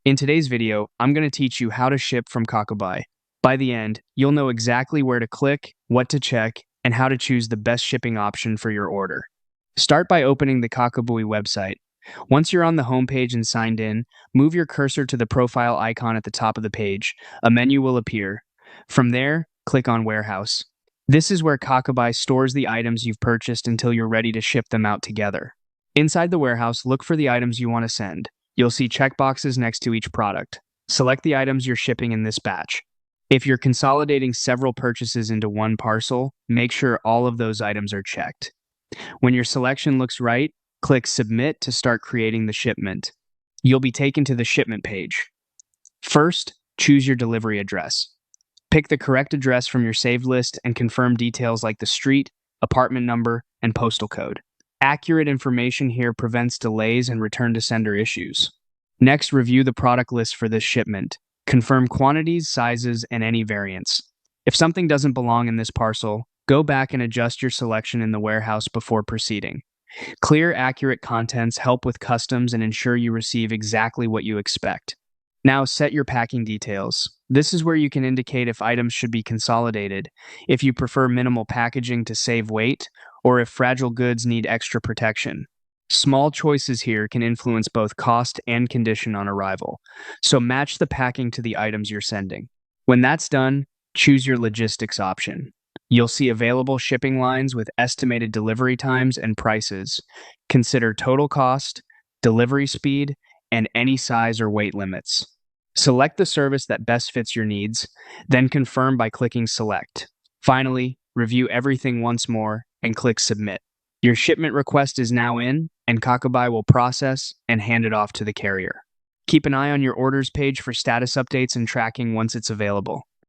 In today's video, I'm going to teach you how to ship from Kakobuy. By the end, you'll know exactly where to click, what to check, and how to choose the best shipping option for your order. Start by opening the Kakobuy website. Once you're on the homepage and signed in, move your cursor to the profile icon at the top of the page. A menu will appear. From there, click on Warehouse. This is where Kakobuy stores the items you've purchased until you're ready to ship them out together. Inside the warehouse, look for the items you want to send. You'll see checkboxes next to each product. Select the items you're shipping in this batch. If you're consolidating several purchases into one parcel, make sure all of those items are checked. When your selection looks right, click Submit to start creating the shipment. You'll be taken to the shipment page. First, choose your delivery address. Pick the correct address from your saved list and confirm details like the street, apartment number, and postal code. Accurate information here prevents delays and return to sender issues. Next, review the product list for this shipment. Confirm quantities, sizes, and any variants. If something doesn't belong in this parcel, go back and adjust your selection in the warehouse before proceeding. Clear, accurate contents help with customs and ensure you receive exactly what you expect. Now set your packing details. This is where you can indicate if items should be consolidated, if you prefer minimal packaging to save weight, or if fragile goods need extra protection. Small choices here can influence both cost and condition on arrival, so match the packing to the items you're sending. When that's done, choose your logistics option. You'll see available shipping lines with estimated delivery times and prices. Consider total cost, delivery speed, and any size or weight limits. Select the service that best fits your needs, then confirm by clicking Select. Finally, review everything once more and click Submit. Your shipment request is now in, and Kakobuy will process and hand it off to the carrier. Keep an eye on your orders page for status updates and tracking once it's available.